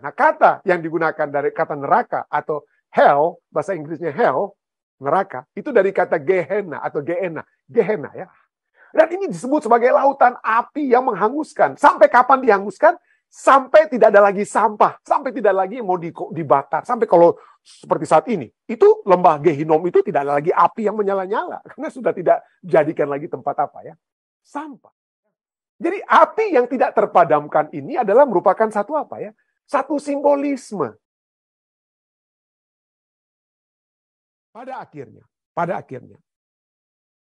Nah, kata yang digunakan dari kata neraka atau hell, bahasa Inggrisnya hell, neraka, itu dari kata Gehenna atau Gehenna ya. Dan ini disebut sebagai lautan api yang menghanguskan. Sampai kapan dihanguskan? Sampai tidak ada lagi sampah, sampai tidak lagi yang mau dibakar. Sampai kalau seperti saat ini, itu lembah Gehinom itu tidak ada lagi api yang menyala-nyala. Karena sudah tidak jadikan lagi tempat apa ya? Sampah. Jadi api yang tidak terpadamkan ini adalah merupakan satu apa ya? Satu simbolisme. Pada akhirnya,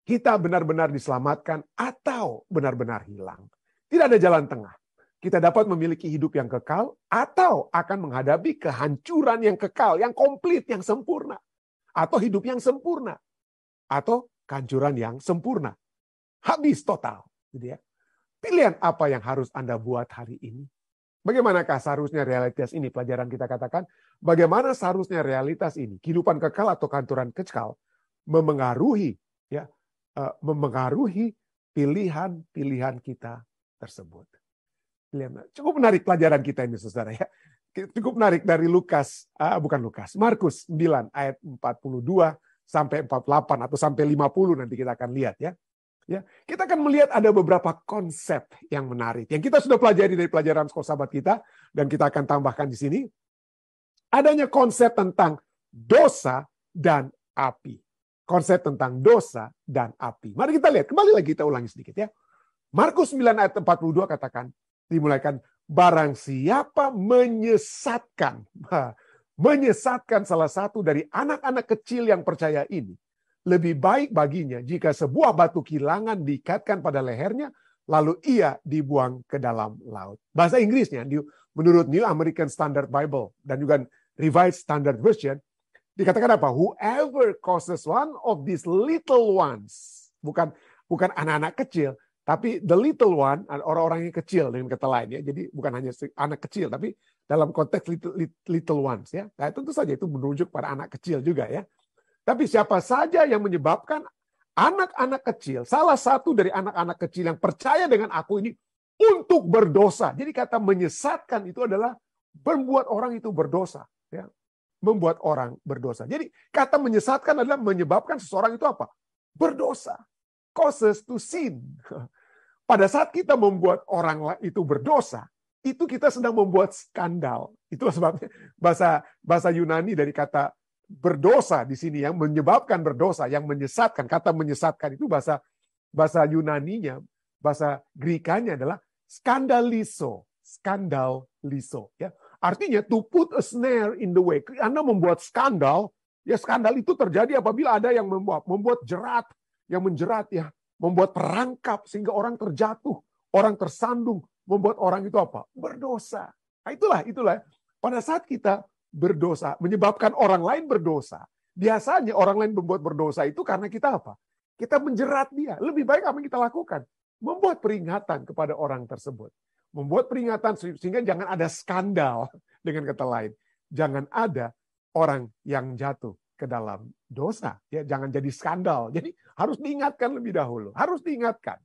kita benar-benar diselamatkan atau benar-benar hilang. Tidak ada jalan tengah. Kita dapat memiliki hidup yang kekal atau akan menghadapi kehancuran yang kekal, yang komplit, yang sempurna. Atau hidup yang sempurna. Atau kehancuran yang sempurna. Habis total. Gitu ya. Pilihan apa yang harus Anda buat hari ini? Bagaimanakah seharusnya realitas ini? Pelajaran kita katakan, bagaimana seharusnya realitas ini, kehidupan kekal atau kehancuran kekal, memengaruhi pilihan-pilihan kita tersebut. Cukup menarik pelajaran kita ini, saudara ya. Cukup menarik dari Markus 9 ayat 42 sampai 48 atau sampai 50 nanti kita akan lihat ya. Ya, kita akan melihat ada beberapa konsep yang menarik yang kita sudah pelajari dari pelajaran sekolah sahabat kita dan kita akan tambahkan di sini. Adanya konsep tentang dosa dan api. Konsep tentang dosa dan api. Mari kita lihat, kembali lagi kita ulangi sedikit ya. Markus 9 ayat 42 katakan, dimulaikan, barang siapa menyesatkan salah satu dari anak-anak kecil yang percaya ini, lebih baik baginya jika sebuah batu kilangan diikatkan pada lehernya, lalu ia dibuang ke dalam laut. Bahasa Inggrisnya, menurut New American Standard Bible, dan juga Revised Standard Version, dikatakan apa? Whoever causes one of these little ones. Bukan anak-anak kecil, tapi the little one, orang-orang yang kecil dengan kata lain ya. Jadi bukan hanya anak kecil, tapi dalam konteks little ones ya. Nah, tentu saja itu merujuk pada anak kecil juga ya. Tapi siapa saja yang menyebabkan anak-anak kecil, salah satu dari anak-anak kecil yang percaya dengan aku ini untuk berdosa. Jadi kata menyesatkan itu adalah membuat orang itu berdosa. Ya. Membuat orang berdosa. Jadi kata menyesatkan adalah menyebabkan seseorang itu apa? Berdosa. Causes to sin. Pada saat kita membuat orang itu berdosa, itu kita sedang membuat skandal. Itu sebabnya bahasa Yunani dari kata berdosa di sini yang menyebabkan berdosa, yang menyesatkan. Kata menyesatkan itu bahasa Yunaninya, bahasa Grekanya adalah skandalizo, ya. Artinya to put a snare in the way. Anda membuat skandal, ya skandal itu terjadi apabila ada yang membuat jerat, yang menjerat ya, membuat perangkap sehingga orang terjatuh, orang tersandung, membuat orang itu apa? Berdosa. Nah, itulah. Pada saat kita berdosa, menyebabkan orang lain berdosa. Biasanya orang lain membuat berdosa itu karena kita apa? Kita menjerat dia. Lebih baik apa yang kita lakukan? Membuat peringatan kepada orang tersebut. Membuat peringatan sehingga jangan ada skandal. Dengan kata lain, jangan ada orang yang jatuh ke dalam dosa. Ya, jangan jadi skandal. Jadi harus diingatkan lebih dahulu. Harus diingatkan.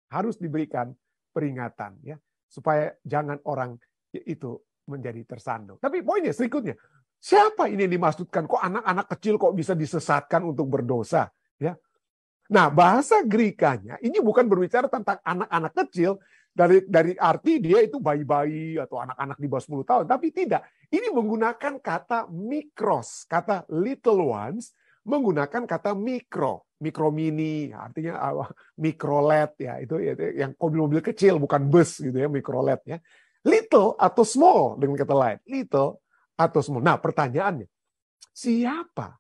Harus diberikan peringatan. Ya, supaya jangan orang itu menjadi tersandung. Tapi poinnya berikutnya, siapa ini yang dimaksudkan? Kok anak-anak kecil kok bisa disesatkan untuk berdosa? Ya. Nah, bahasa Grekanya ini bukan berbicara tentang anak-anak kecil dari arti dia itu bayi-bayi atau anak-anak di bawah 10 tahun, tapi tidak. Ini menggunakan kata mikros, kata little ones, menggunakan kata mikro mini, artinya mikrolet ya, itu yang mobil-mobil kecil bukan bus gitu ya, mikrolet ya. Little atau small dengan kata lain. Little atau small. Nah pertanyaannya, siapa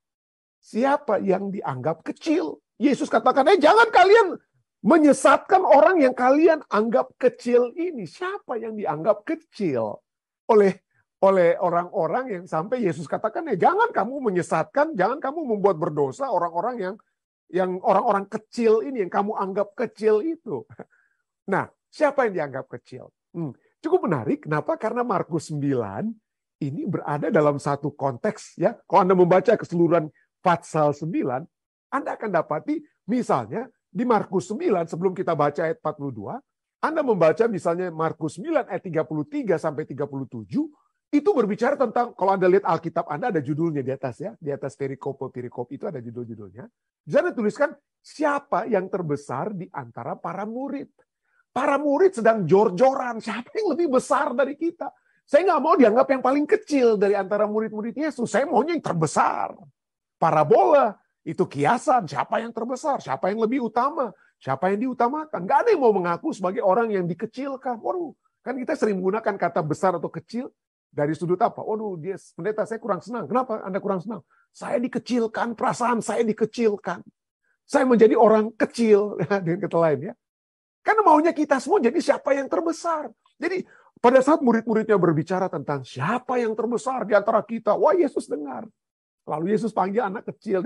yang dianggap kecil? Yesus katakan, jangan kalian menyesatkan orang yang kalian anggap kecil ini. Siapa yang dianggap kecil oleh orang-orang yang sampai Yesus katakan, jangan kamu menyesatkan, jangan kamu membuat berdosa orang-orang yang orang-orang kecil ini, yang kamu anggap kecil itu. Nah, siapa yang dianggap kecil? Cukup menarik, kenapa? Karena Markus 9 ini berada dalam satu konteks ya. Kalau Anda membaca keseluruhan pasal 9, Anda akan dapati misalnya di Markus 9 sebelum kita baca ayat 42, Anda membaca misalnya Markus 9 ayat 33 sampai 37, Itu berbicara tentang, kalau Anda lihat Alkitab Anda ada judulnya di atas ya. Di atas perikop itu ada judul-judulnya. Di sana tuliskan siapa yang terbesar di antara para murid. Para murid sedang jor-joran. Siapa yang lebih besar dari kita? Saya nggak mau dianggap yang paling kecil dari antara murid-murid Yesus. Saya maunya yang terbesar. Parabola itu kiasan. Siapa yang terbesar? Siapa yang lebih utama? Siapa yang diutamakan? Nggak ada yang mau mengaku sebagai orang yang dikecilkan. Waduh, kan kita sering menggunakan kata besar atau kecil. Dari sudut apa? Waduh, dia pendeta saya kurang senang. Kenapa Anda kurang senang? Saya dikecilkan, perasaan saya dikecilkan. Saya menjadi orang kecil dengan kata lain ya. Karena maunya kita semua jadi siapa yang terbesar. Jadi pada saat murid-muridnya berbicara tentang siapa yang terbesar di antara kita, wah Yesus dengar. Lalu Yesus panggil anak kecil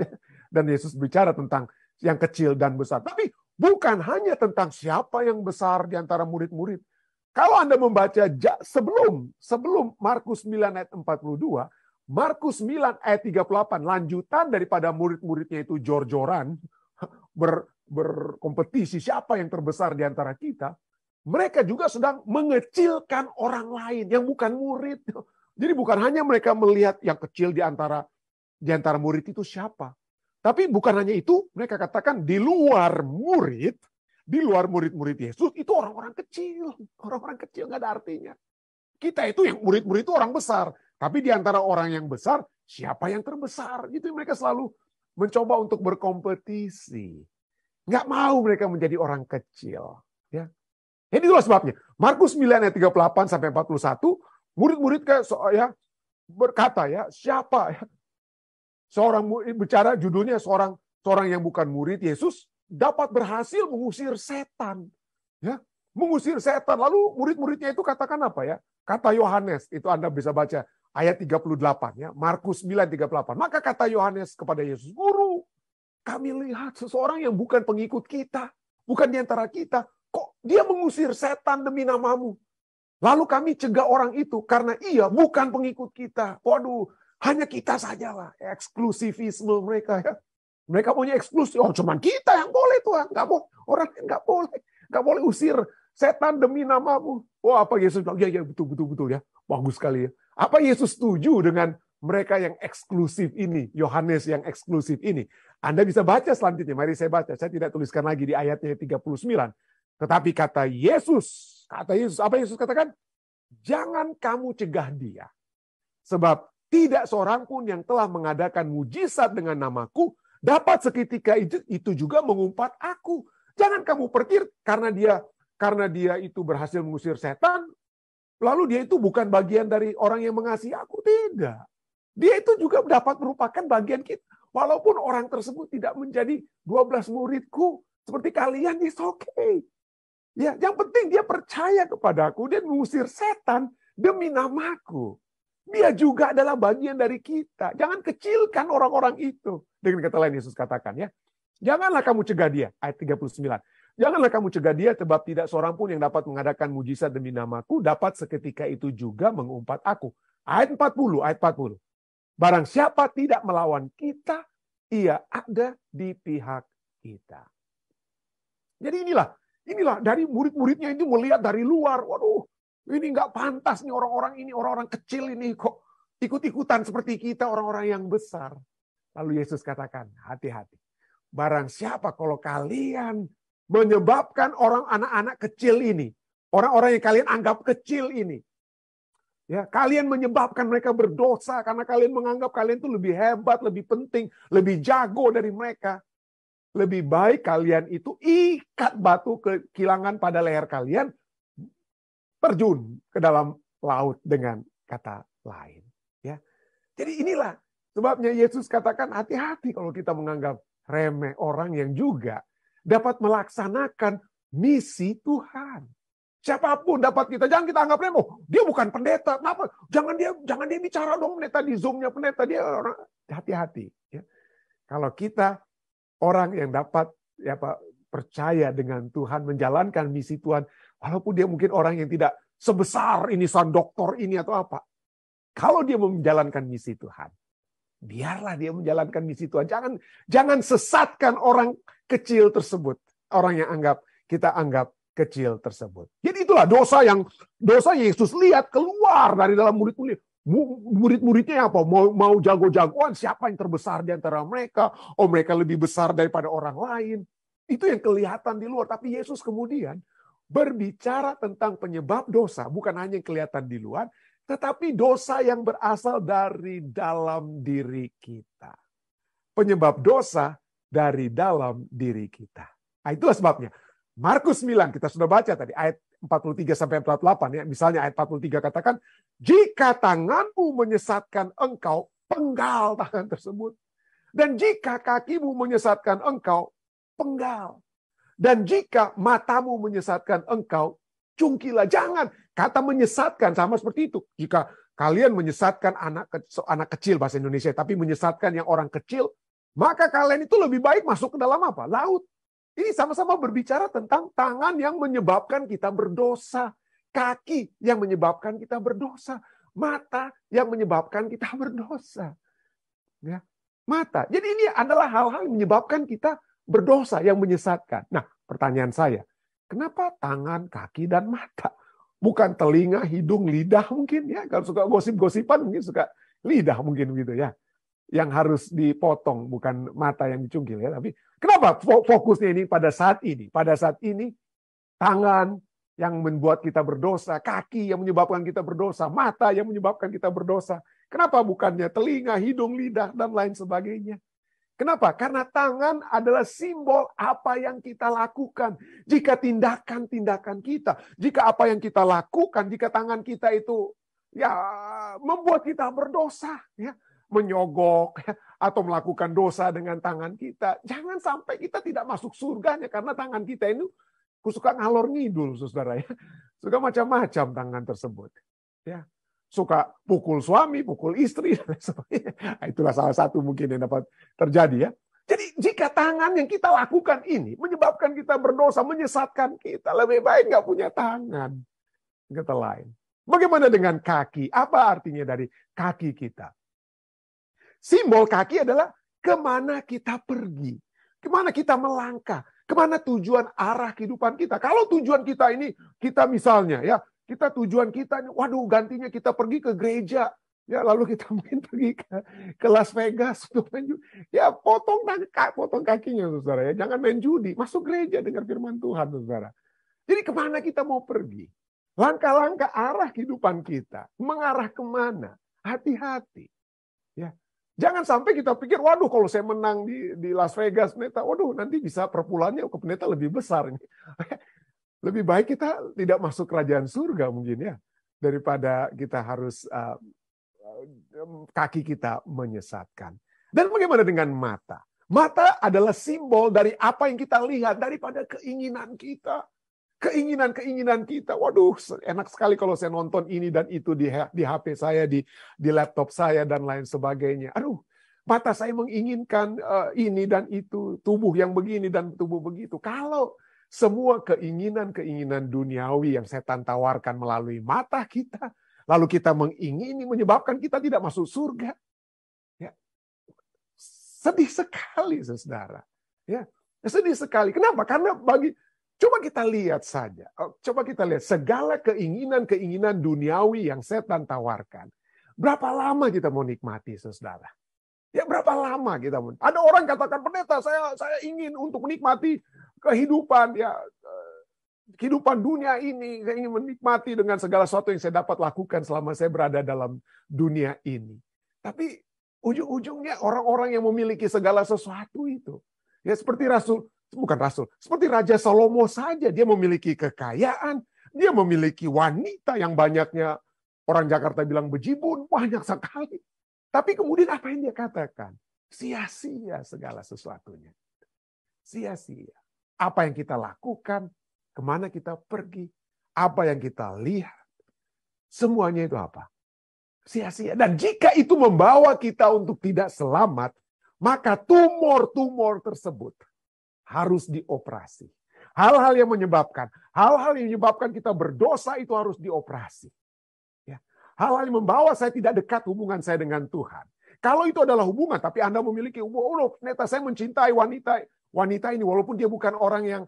dan Yesus bicara tentang yang kecil dan besar. Tapi bukan hanya tentang siapa yang besar di antara murid-murid. Kalau Anda membaca sebelum Markus 9 ayat 42, Markus 9 ayat 38, lanjutan daripada murid-muridnya itu jor-joran, berkompetisi siapa yang terbesar di antara kita, mereka juga sedang mengecilkan orang lain yang bukan murid. Jadi bukan hanya mereka melihat yang kecil di antara murid itu siapa. Tapi bukan hanya itu, mereka katakan di luar murid-murid Yesus itu orang-orang kecil. Orang-orang kecil nggak ada artinya. Kita itu yang murid-murid itu orang besar. Tapi di antara orang yang besar, siapa yang terbesar? Itu mereka selalu mencoba untuk berkompetisi. Nggak mau mereka menjadi orang kecil. Ya. Jadi itulah sebabnya. Markus 9 ayat 38 sampai 41, murid-murid berkata ya, siapa ya? Seorang bicara judulnya seorang yang bukan murid Yesus dapat berhasil mengusir setan. Ya, mengusir setan. Lalu murid-muridnya itu katakan apa ya? Kata Yohanes, itu Anda bisa baca ayat 38 ya, Markus 9:38. Maka kata Yohanes kepada Yesus, "Guru, kami lihat seseorang yang bukan pengikut kita, bukan di antara kita, kok dia mengusir setan demi namamu? Lalu kami cegah orang itu karena ia bukan pengikut kita." Waduh, hanya kita sajalah, eksklusivisme mereka ya. Mereka punya eksklusif. Oh, cuman kita yang boleh Tuhan, nggak boleh orang yang nggak boleh usir setan demi namamu. Oh, apa Yesus bilang? Ya betul ya, bagus sekali ya. Apa Yesus setuju dengan mereka yang eksklusif ini, Yohanes yang eksklusif ini? Anda bisa baca selanjutnya. Mari saya baca. Saya tidak tuliskan lagi di ayatnya 39. Tetapi kata Yesus, apa Yesus katakan? Jangan kamu cegah dia. Sebab tidak seorang pun yang telah mengadakan mujizat dengan namaku dapat seketika itu juga mengumpat aku. Jangan kamu pikir karena dia itu berhasil mengusir setan, lalu dia itu bukan bagian dari orang yang mengasihi aku. Tidak. Dia itu juga dapat merupakan bagian kita. Walaupun orang tersebut tidak menjadi 12 muridku seperti kalian, it's okay. Ya, yang penting dia percaya kepadaku, dia mengusir setan demi namaku. Dia juga adalah bagian dari kita. Jangan kecilkan orang-orang itu. Dengan kata lain Yesus katakan ya. Janganlah kamu cegah dia. Ayat 39. Janganlah kamu cegah dia sebab tidak seorang pun yang dapat mengadakan mujizat demi namaku dapat seketika itu juga mengumpat aku. Ayat 40. Barang siapa tidak melawan kita, ia ada di pihak kita. Jadi inilah dari murid-muridnya itu melihat dari luar. Waduh, ini nggak pantas nih orang-orang kecil ini kok ikut-ikutan seperti kita orang-orang yang besar. Lalu Yesus katakan, hati-hati. Barang siapa kalau kalian menyebabkan anak-anak kecil ini, orang-orang yang kalian anggap kecil ini, ya kalian menyebabkan mereka berdosa karena kalian menganggap kalian itu lebih hebat, lebih penting, lebih jago dari mereka. Lebih baik kalian itu ikat batu kekilangan pada leher kalian, terjun ke dalam laut dengan kata lain. Ya, jadi inilah sebabnya Yesus katakan hati-hati kalau kita menganggap remeh orang yang juga dapat melaksanakan misi Tuhan. Siapapun dapat jangan kita anggap remeh. Oh, dia bukan pendeta, kenapa? Jangan dia bicara dong pendeta di Zoom-nya pendeta dia orang. Hati-hati. Ya. Kalau kita orang yang dapat percaya dengan Tuhan, menjalankan misi Tuhan, walaupun dia mungkin orang yang tidak sebesar ini, sang doktor ini atau apa. Kalau dia menjalankan misi Tuhan, biarlah dia menjalankan misi Tuhan. Jangan sesatkan orang kecil tersebut. Orang yang kita anggap kecil tersebut. Jadi itulah dosa yang Yesus lihat keluar dari dalam murid-murid. Murid-muridnya apa? Mau jago-jagoan, siapa yang terbesar di antara mereka? Oh, mereka lebih besar daripada orang lain. Itu yang kelihatan di luar. Tapi Yesus kemudian berbicara tentang penyebab dosa, bukan hanya yang kelihatan di luar, tetapi dosa yang berasal dari dalam diri kita. Penyebab dosa dari dalam diri kita. Nah, itulah sebabnya. Markus 9, kita sudah baca tadi, ayat 43 sampai 48 ya. Misalnya ayat 43 katakan, jika tanganmu menyesatkan engkau, penggal tangan tersebut. Dan jika kakimu menyesatkan engkau, penggal. Dan jika matamu menyesatkan engkau, cungkilah. Jangan. Kata menyesatkan sama seperti itu. Jika kalian menyesatkan anak kecil bahasa Indonesia, tapi menyesatkan yang orang kecil, maka kalian itu lebih baik masuk ke dalam apa? Laut. Ini sama-sama berbicara tentang tangan yang menyebabkan kita berdosa. Kaki yang menyebabkan kita berdosa. Mata yang menyebabkan kita berdosa. Ya. Mata. Jadi ini adalah hal-hal yang menyebabkan kita berdosa, yang menyesatkan. Nah, pertanyaan saya, kenapa tangan, kaki, dan mata? Bukan telinga, hidung, lidah mungkin ya. Kalau suka gosip-gosipan mungkin suka lidah mungkin gitu ya. Yang harus dipotong, bukan mata yang dicungkil ya. Tapi kenapa fokusnya ini pada saat ini? Pada saat ini, tangan yang membuat kita berdosa, kaki yang menyebabkan kita berdosa, mata yang menyebabkan kita berdosa. Kenapa bukannya telinga, hidung, lidah, dan lain sebagainya? Kenapa? Karena tangan adalah simbol apa yang kita lakukan. Jika tindakan-tindakan kita, jika apa yang kita lakukan, jika tangan kita itu ya membuat kita berdosa, ya, menyogok ya, atau melakukan dosa dengan tangan kita, jangan sampai kita tidak masuk surganya karena tangan kita ini suka ngalor ngidul, saudara ya, suka macam-macam tangan tersebut, ya. Suka pukul suami, pukul istri, dan sebagainya. Nah, itulah salah satu mungkin yang dapat terjadi ya. Jadi jika tangan yang kita lakukan ini menyebabkan kita berdosa, menyesatkan kita, lebih baik nggak punya tangan. Kata lain. Bagaimana dengan kaki? Apa artinya dari kaki kita? Simbol kaki adalah kemana kita pergi, kemana kita melangkah, kemana tujuan arah kehidupan kita. Kalau tujuan kita ini, kita misalnya ya, kita tujuan kita, waduh gantinya kita pergi ke gereja, ya lalu kita mungkin pergi ke Las Vegas untuk main judi. Ya potong kakinya, saudara ya, jangan main judi, masuk gereja dengar firman Tuhan, saudara. Jadi kemana kita mau pergi? Langkah-langkah arah kehidupan kita, mengarah kemana? Hati-hati, ya. Jangan sampai kita pikir, waduh kalau saya menang di Las Vegas, pendeta, waduh nanti bisa perpulangnya ke pendeta lebih besar. Lebih baik kita tidak masuk kerajaan surga mungkin ya, daripada kita harus kaki kita menyesatkan. Dan bagaimana dengan mata? Mata adalah simbol dari apa yang kita lihat, daripada keinginan kita. Keinginan kita. Waduh, enak sekali kalau saya nonton ini dan itu di HP saya, di laptop saya, dan lain sebagainya. Aduh, mata saya menginginkan ini dan itu, tubuh yang begini dan tubuh begitu. Kalau semua keinginan-keinginan duniawi yang setan tawarkan melalui mata kita, lalu kita mengingini, menyebabkan kita tidak masuk surga. Ya. Sedih sekali, saudara. Ya. Sedih sekali. Kenapa? Karena coba kita lihat saja. Coba kita lihat segala keinginan-keinginan duniawi yang setan tawarkan. Berapa lama kita mau nikmati, saudara? Ya berapa lama kita mau? Ada orang katakan, pendeta, saya ingin untuk menikmati kehidupan, ya kehidupan dunia ini, saya ingin menikmati dengan segala sesuatu yang saya dapat lakukan selama saya berada dalam dunia ini. Tapi ujung-ujungnya orang-orang yang memiliki segala sesuatu itu, ya seperti seperti Raja Salomo saja, dia memiliki kekayaan, dia memiliki wanita yang banyaknya orang Jakarta bilang bejibun, banyak sekali. Tapi kemudian apa yang dia katakan? Sia-sia segala sesuatunya. Sia-sia. Apa yang kita lakukan, kemana kita pergi, apa yang kita lihat, semuanya itu apa? Sia-sia. Dan jika itu membawa kita untuk tidak selamat, maka tumor-tumor tersebut harus dioperasi. Hal-hal yang menyebabkan kita berdosa itu harus dioperasi. Ya. Hal-hal yang membawa saya tidak dekat hubungan saya dengan Tuhan. Kalau itu adalah hubungan, tapi Anda memiliki, ternyata saya mencintai wanita ini, walaupun dia bukan orang yang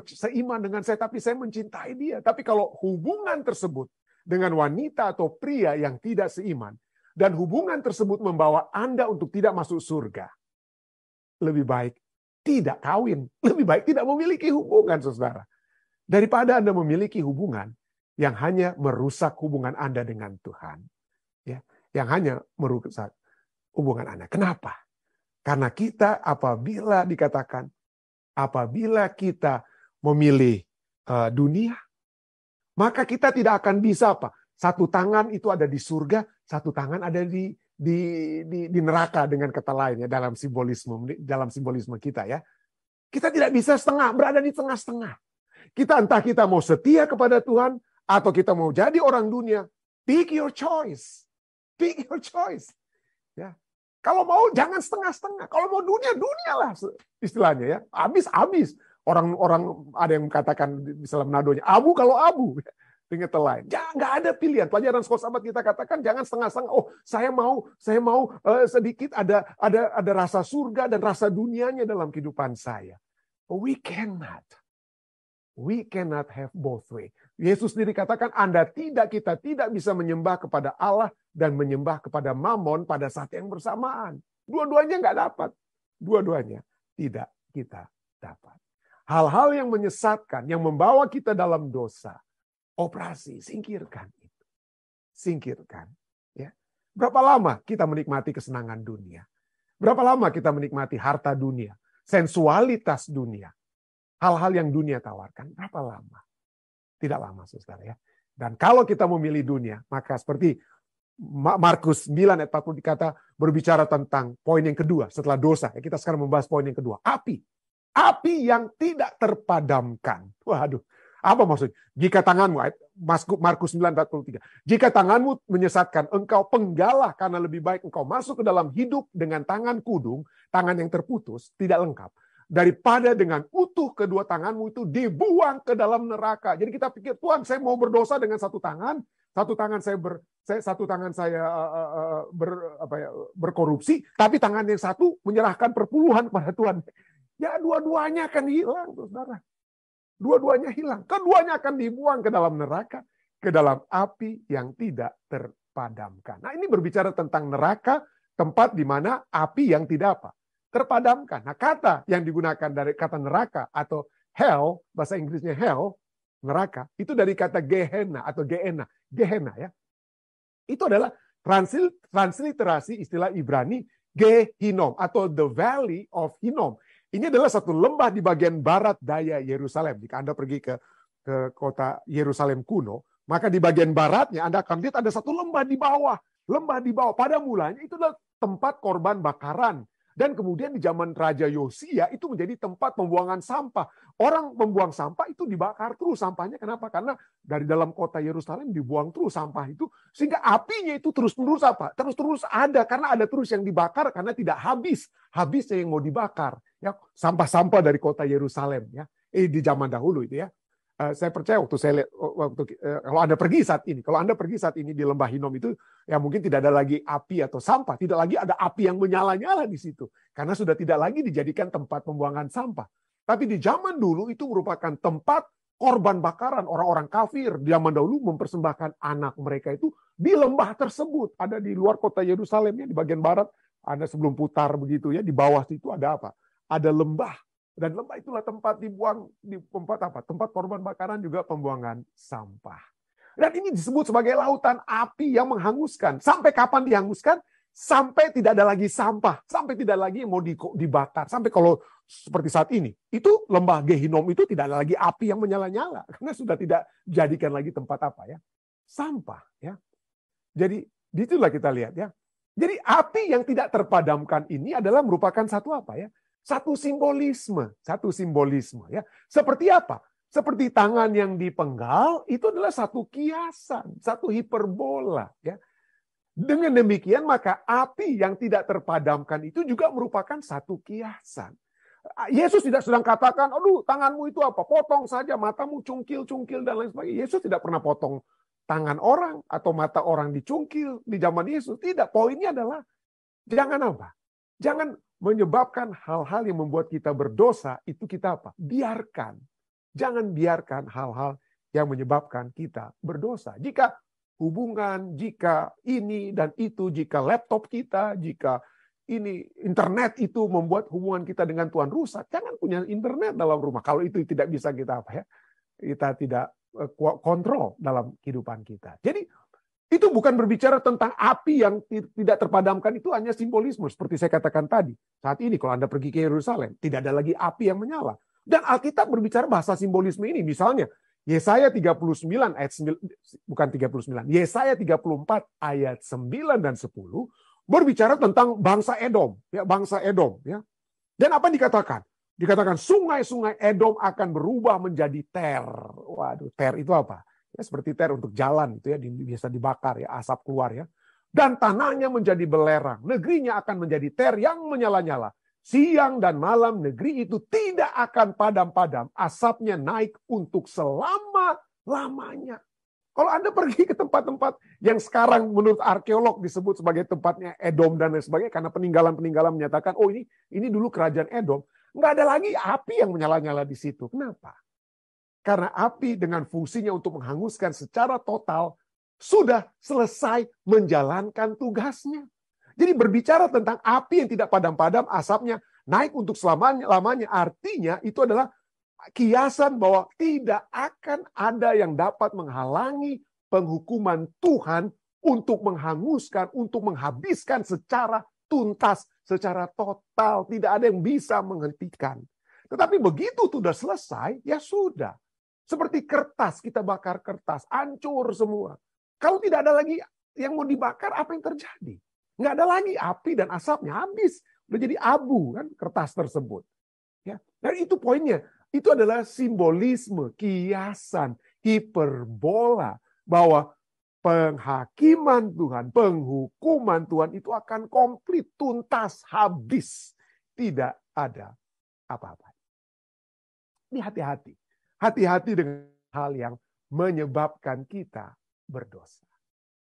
seiman dengan saya, tapi saya mencintai dia. Tapi kalau hubungan tersebut dengan wanita atau pria yang tidak seiman, dan hubungan tersebut membawa Anda untuk tidak masuk surga, lebih baik tidak kawin, lebih baik tidak memiliki hubungan, saudara. Daripada Anda memiliki hubungan yang hanya merusak hubungan Anda dengan Tuhan. Ya, yang hanya merusak hubungan Anda. Kenapa? Karena kita apabila kita memilih dunia, maka kita tidak akan bisa apa? Satu tangan itu ada di surga, satu tangan ada di neraka dengan kata lain ya, dalam simbolisme kita ya. Kita tidak bisa berada di tengah-tengah. Entah kita mau setia kepada Tuhan atau kita mau jadi orang dunia. Pick your choice. Pick your choice. Ya. Kalau mau jangan setengah-setengah. Kalau mau dunia lah istilahnya ya. Habis. Orang-orang ada yang mengatakan misalnya menadonya abu kalau abu. Dengan kata lain. Nggak ada pilihan. Pelajaran sekolah sahabat kita katakan jangan setengah-setengah. Oh, saya mau sedikit ada rasa surga dan rasa dunianya dalam kehidupan saya. We cannot have both way. Yesus sendiri katakan kita tidak bisa menyembah kepada Allah dan menyembah kepada Mammon pada saat yang bersamaan. Dua-duanya nggak dapat. Dua-duanya tidak kita dapat. Hal-hal yang menyesatkan, yang membawa kita dalam dosa, operasi, singkirkan itu. Singkirkan. Ya. Berapa lama kita menikmati kesenangan dunia? Berapa lama kita menikmati harta dunia? Sensualitas dunia? Hal-hal yang dunia tawarkan. Berapa lama? Tidak lama, saudara ya. Dan kalau kita memilih dunia, maka seperti Markus 9 ayat 40 dikata berbicara tentang poin yang kedua setelah dosa. Kita sekarang membahas poin yang kedua. Api. Api yang tidak terpadamkan. Waduh. Apa maksudnya? Jika tanganmu, Markus 9:43. Jika tanganmu menyesatkan, engkau penggalah karena lebih baik engkau masuk ke dalam hidup dengan tangan kudung, tangan yang terputus, tidak lengkap, daripada dengan utuh kedua tanganmu itu dibuang ke dalam neraka. Jadi kita pikir, Tuhan, saya mau berdosa dengan satu tangan saya berkorupsi, tapi tangan yang satu menyerahkan perpuluhan kepada Tuhan. Ya, dua-duanya akan hilang, saudara. Dua-duanya hilang. Keduanya akan dibuang ke dalam neraka, ke dalam api yang tidak terpadamkan. Nah, ini berbicara tentang neraka, tempat di mana api yang tidak terpadamkan. Nah, kata yang digunakan dari kata neraka atau hell, bahasa Inggrisnya hell, neraka, itu dari kata Gehenna atau Gehenna ya. Itu adalah transliterasi istilah Ibrani Gehinom atau the Valley of Hinnom. Ini adalah satu lembah di bagian barat daya Yerusalem. Jika Anda pergi ke kota Yerusalem kuno, maka di bagian baratnya Anda akan lihat ada satu lembah di bawah. Lembah di bawah. Pada mulanya itu adalah tempat korban bakaran. Dan kemudian di zaman Raja Yosia itu menjadi tempat pembuangan sampah. Orang membuang sampah itu dibakar terus sampahnya. Kenapa? Karena dari dalam kota Yerusalem dibuang terus sampah itu. Sehingga apinya itu terus-menerus terus-terus ada. Karena ada terus yang dibakar karena tidak habis. Habisnya yang mau dibakar. Ya, sampah-sampah dari kota Yerusalem. Ya. Di zaman dahulu itu ya. Saya percaya kalau Anda pergi saat ini di Lembah Hinnom itu, ya mungkin tidak ada lagi api atau sampah, tidak lagi ada api yang menyala-nyala di situ, karena sudah tidak lagi dijadikan tempat pembuangan sampah. Tapi di zaman dulu itu merupakan tempat korban bakaran orang-orang kafir. Di zaman dahulu mempersembahkan anak mereka itu di lembah tersebut, ada di luar kota Yerusalem ya, di bagian barat. Anda sebelum putar begitu ya, di bawah situ ada apa? Ada lembah. Dan lembah itulah tempat dibuang, tempat korban bakaran juga pembuangan sampah. Dan ini disebut sebagai lautan api yang menghanguskan. Sampai kapan dihanguskan? Sampai tidak ada lagi sampah. Sampai tidak lagi mau dibakar. Sampai kalau seperti saat ini. Itu lembah Gehinom itu tidak ada lagi api yang menyala-nyala. Karena sudah tidak dijadikan lagi tempat sampah. Ya. Jadi disitulah kita lihat ya. Jadi api yang tidak terpadamkan ini adalah merupakan satu satu simbolisme ya. Seperti apa? Seperti tangan yang dipenggal itu adalah satu kiasan, satu hiperbola ya. Dengan demikian maka api yang tidak terpadamkan itu juga merupakan satu kiasan. Yesus tidak sedang katakan, aduh tanganmu itu apa? Potong saja, matamu cungkil-cungkil dan lain sebagainya. Yesus tidak pernah potong tangan orang atau mata orang dicungkil di zaman Yesus. Tidak, poinnya adalah Jangan menyebabkan hal-hal yang membuat kita berdosa, itu kita biarkan. Jangan biarkan hal-hal yang menyebabkan kita berdosa. Jika hubungan, jika ini dan itu, jika laptop kita, jika ini internet itu membuat hubungan kita dengan Tuhan rusak, jangan punya internet dalam rumah. Kalau itu tidak bisa kita kita tidak kontrol dalam kehidupan kita. Jadi itu bukan berbicara tentang api yang tidak terpadamkan, itu hanya simbolisme. Seperti saya katakan tadi, saat ini kalau Anda pergi ke Yerusalem, tidak ada lagi api yang menyala. Dan Alkitab berbicara bahasa simbolisme ini. Misalnya, Yesaya 39 ayat 9, bukan 39, Yesaya 34 ayat 9 dan 10 berbicara tentang bangsa Edom, ya, bangsa Edom, ya. Dan apa dikatakan? Dikatakan sungai-sungai Edom akan berubah menjadi ter. Waduh, ter itu apa? Ya, seperti ter untuk jalan itu ya, biasa dibakar ya, asap keluar ya. Dan tanahnya menjadi belerang, negerinya akan menjadi ter yang menyala-nyala. Siang dan malam negeri itu tidak akan padam-padam, asapnya naik untuk selama-lamanya. Kalau Anda pergi ke tempat-tempat yang sekarang menurut arkeolog disebut sebagai tempatnya Edom dan lain sebagainya, karena peninggalan-peninggalan menyatakan, oh ini dulu kerajaan Edom, nggak ada lagi api yang menyala-nyala di situ. Kenapa? Karena api dengan fungsinya untuk menghanguskan secara total sudah selesai menjalankan tugasnya. Jadi berbicara tentang api yang tidak padam-padam, asapnya naik untuk selama-lamanya, artinya itu adalah kiasan bahwa tidak akan ada yang dapat menghalangi penghukuman Tuhan untuk menghanguskan, untuk menghabiskan secara tuntas, secara total. Tidak ada yang bisa menghentikan. Tetapi begitu sudah selesai, ya sudah. Seperti kertas, kita bakar kertas, hancur semua. Kalau tidak ada lagi yang mau dibakar, apa yang terjadi? Nggak ada lagi api dan asapnya, habis. Udah jadi abu kan kertas tersebut. Ya. Dan itu poinnya. Itu adalah simbolisme, kiasan, hiperbola. Bahwa penghakiman Tuhan, penghukuman Tuhan itu akan komplit, tuntas, habis. Tidak ada apa-apa. Ini hati-hati. Hati-hati dengan hal yang menyebabkan kita berdosa.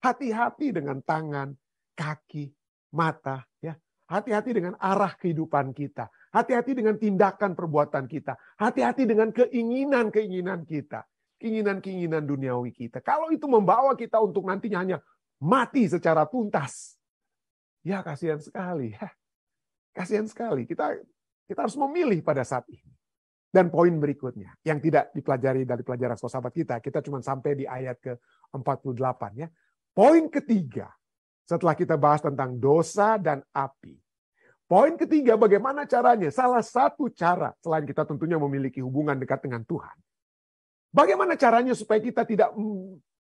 Hati-hati dengan tangan, kaki, mata, ya. Hati-hati dengan arah kehidupan kita. Hati-hati dengan tindakan perbuatan kita. Hati-hati dengan keinginan-keinginan kita. Keinginan-keinginan duniawi kita. Kalau itu membawa kita untuk nantinya hanya mati secara tuntas. Ya kasihan sekali. Ya. Kasihan sekali. Kita harus memilih pada saat ini. Dan poin berikutnya. Yang tidak dipelajari dari pelajaran sahabat kita. Kita cuma sampai di ayat ke-48. Ya. Poin ketiga. Setelah kita bahas tentang dosa dan api. Poin ketiga, bagaimana caranya? Salah satu cara, selain kita tentunya memiliki hubungan dekat dengan Tuhan. Bagaimana caranya supaya kita tidak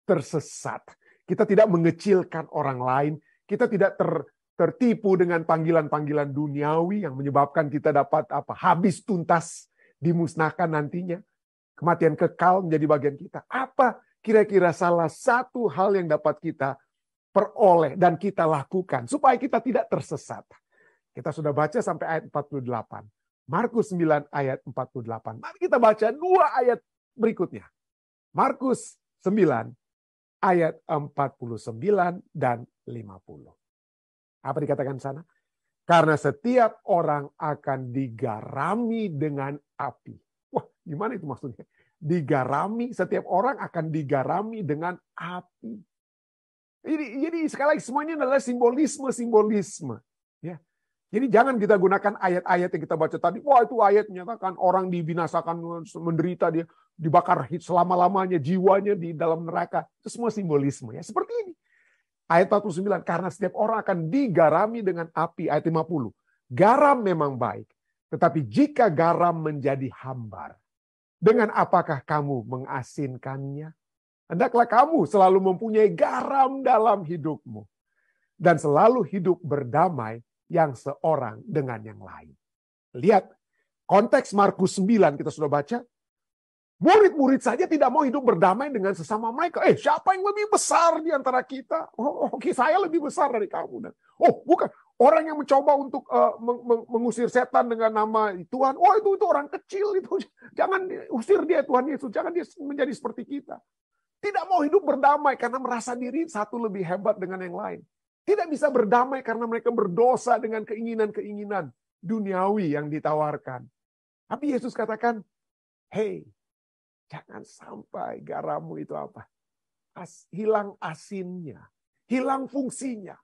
tersesat? Kita tidak mengecilkan orang lain. Kita tidak tertipu dengan panggilan-panggilan duniawi yang menyebabkan kita dapat habis tuntas, dimusnahkan nantinya. Kematian kekal menjadi bagian kita. Apa kira-kira salah satu hal yang dapat kita peroleh dan kita lakukan supaya kita tidak tersesat? Kita sudah baca sampai ayat 48. Markus 9 ayat 48. Mari kita baca 2 ayat berikutnya. Markus 9 ayat 49 dan 50. Apa dikatakan sana? Karena setiap orang akan digarami dengan api. Wah, gimana itu maksudnya? Digarami, setiap orang akan digarami dengan api. Jadi sekali lagi semua ini adalah simbolisme. Ya. Jadi jangan kita gunakan ayat-ayat yang kita baca tadi. Wah, itu ayat menyatakan orang dibinasakan, menderita, dia dibakar selama-lamanya, jiwanya di dalam neraka. Itu semua simbolisme. Ya. Seperti ini. Ayat 49, karena setiap orang akan digarami dengan api. Ayat 50, garam memang baik. Tetapi jika garam menjadi hambar, dengan apakah kamu mengasinkannya? Hendaklah kamu selalu mempunyai garam dalam hidupmu. Dan selalu hidup berdamai yang seorang dengan yang lain. Lihat, konteks Markus 9 kita sudah baca. Murid-murid saja tidak mau hidup berdamai dengan sesama mereka. Siapa yang lebih besar di antara kita? Oke, saya lebih besar dari kamu. Oh, bukan. Orang yang mencoba untuk mengusir setan dengan nama Tuhan. Oh, itu orang kecil. Jangan usir dia, Tuhan Yesus. Jangan dia menjadi seperti kita. Tidak mau hidup berdamai karena merasa diri satu lebih hebat dengan yang lain. Tidak bisa berdamai karena mereka berdosa dengan keinginan-keinginan duniawi yang ditawarkan. Tapi Yesus katakan, hey, jangan sampai garammu itu apa? hilang asinnya, hilang fungsinya.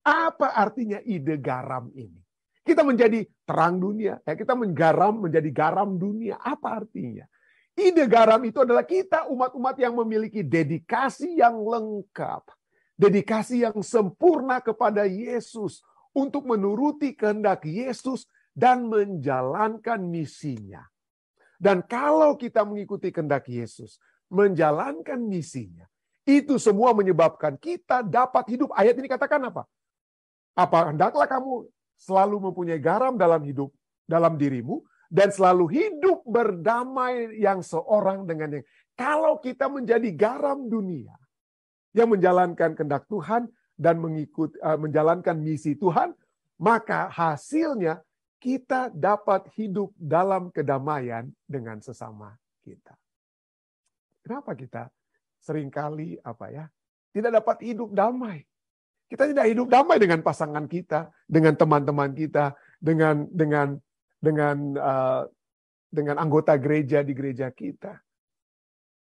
Apa artinya ide garam ini? Kita menjadi terang dunia, kita menjadi garam dunia. Apa artinya? Ide garam itu adalah kita umat-umat yang memiliki dedikasi yang lengkap. Dedikasi yang sempurna kepada Yesus untuk menuruti kehendak Yesus dan menjalankan misinya. Dan kalau kita mengikuti kehendak Yesus, menjalankan misinya, itu semua menyebabkan kita dapat hidup. Ayat ini katakan apa? Apa hendaklah kamu selalu mempunyai garam dalam dirimu dan selalu hidup berdamai yang seorang dengan yang. Kalau kita menjadi garam dunia yang menjalankan kehendak Tuhan dan menjalankan misi Tuhan, maka hasilnya kita dapat hidup dalam kedamaian dengan sesama kita. Kenapa kita seringkali tidak dapat hidup damai? Kita tidak hidup damai dengan pasangan kita, dengan teman-teman kita, dengan anggota gereja di gereja kita.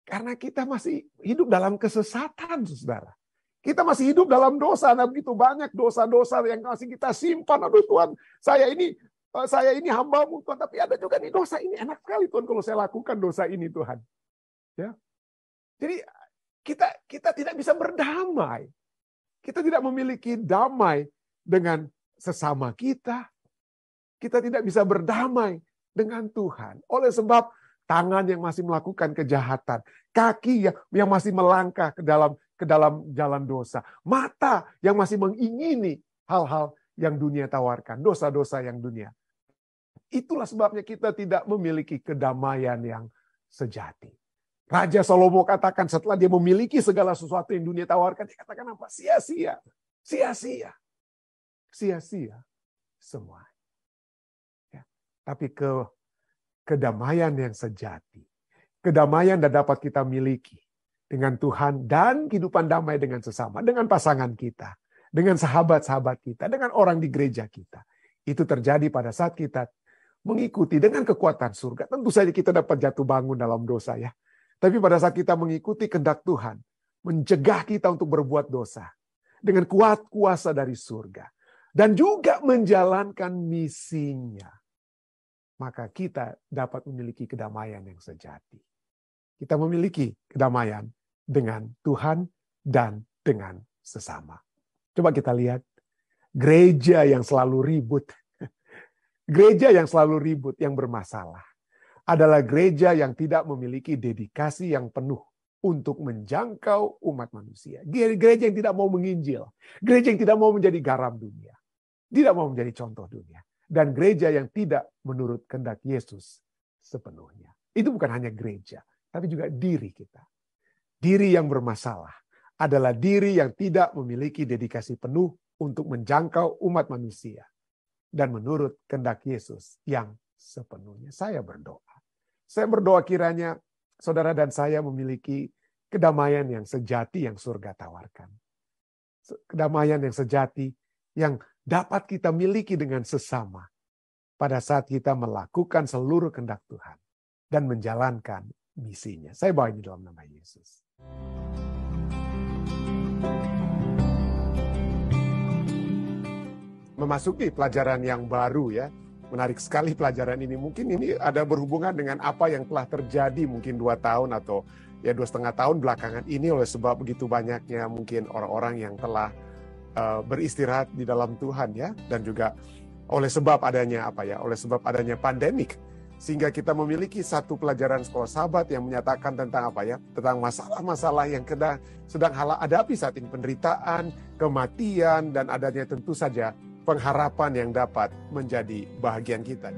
Karena kita masih hidup dalam kesesatan, saudara. Kita masih hidup dalam dosa. Ada begitu banyak dosa-dosa yang masih kita simpan. Aduh Tuhan, saya ini hamba-Mu Tuhan. Tapi ada juga nih dosa ini. Enak sekali Tuhan kalau saya lakukan dosa ini Tuhan. Ya. Jadi kita tidak bisa berdamai. Kita tidak memiliki damai dengan sesama kita. Kita tidak bisa berdamai dengan Tuhan. Oleh sebab tangan yang masih melakukan kejahatan, kaki yang masih melangkah ke dalam jalan dosa, mata yang masih mengingini hal-hal yang dunia tawarkan, dosa-dosa yang dunia. Itulah sebabnya kita tidak memiliki kedamaian yang sejati. Raja Salomo katakan setelah dia memiliki segala sesuatu yang dunia tawarkan, dia katakan apa? Sia-sia. Sia-sia. Sia-sia semua. Ya. Tapi kedamaian yang sejati. Kedamaian yang dapat kita miliki dengan Tuhan dan kehidupan damai dengan sesama. Dengan pasangan kita. Dengan sahabat-sahabat kita. Dengan orang di gereja kita. Itu terjadi pada saat kita mengikuti dengan kekuatan surga. Tentu saja kita dapat jatuh bangun dalam dosa ya. Tapi pada saat kita mengikuti kehendak Tuhan, mencegah kita untuk berbuat dosa dengan kuat kuasa dari surga dan juga menjalankan misinya, maka kita dapat memiliki kedamaian yang sejati. Kita memiliki kedamaian dengan Tuhan dan dengan sesama. Coba kita lihat gereja yang selalu ribut. Gereja yang selalu ribut, yang bermasalah, adalah gereja yang tidak memiliki dedikasi yang penuh untuk menjangkau umat manusia. Gereja yang tidak mau menginjil. Gereja yang tidak mau menjadi garam dunia. Tidak mau menjadi contoh dunia. Dan gereja yang tidak menurut kehendak Yesus sepenuhnya. Itu bukan hanya gereja, tapi juga diri kita. Diri yang bermasalah adalah diri yang tidak memiliki dedikasi penuh untuk menjangkau umat manusia. Dan menurut kehendak Yesus yang sepenuhnya. Saya berdoa kiranya saudara dan saya memiliki kedamaian yang sejati yang surga tawarkan. Kedamaian yang sejati yang dapat kita miliki dengan sesama pada saat kita melakukan seluruh kehendak Tuhan dan menjalankan misinya. Saya bawa ini dalam nama Yesus. Memasuki pelajaran yang baru ya. Menarik sekali pelajaran ini. Mungkin ini ada berhubungan dengan apa yang telah terjadi mungkin 2 tahun atau 2,5 tahun belakangan ini oleh sebab begitu banyaknya mungkin orang-orang yang telah beristirahat di dalam Tuhan ya, dan juga oleh sebab adanya oleh sebab adanya pandemik, sehingga kita memiliki satu pelajaran sekolah sahabat yang menyatakan tentang tentang masalah-masalah yang sedang hadapi saat ini, penderitaan, kematian, dan adanya tentu saja pengharapan yang dapat menjadi bahagian kita.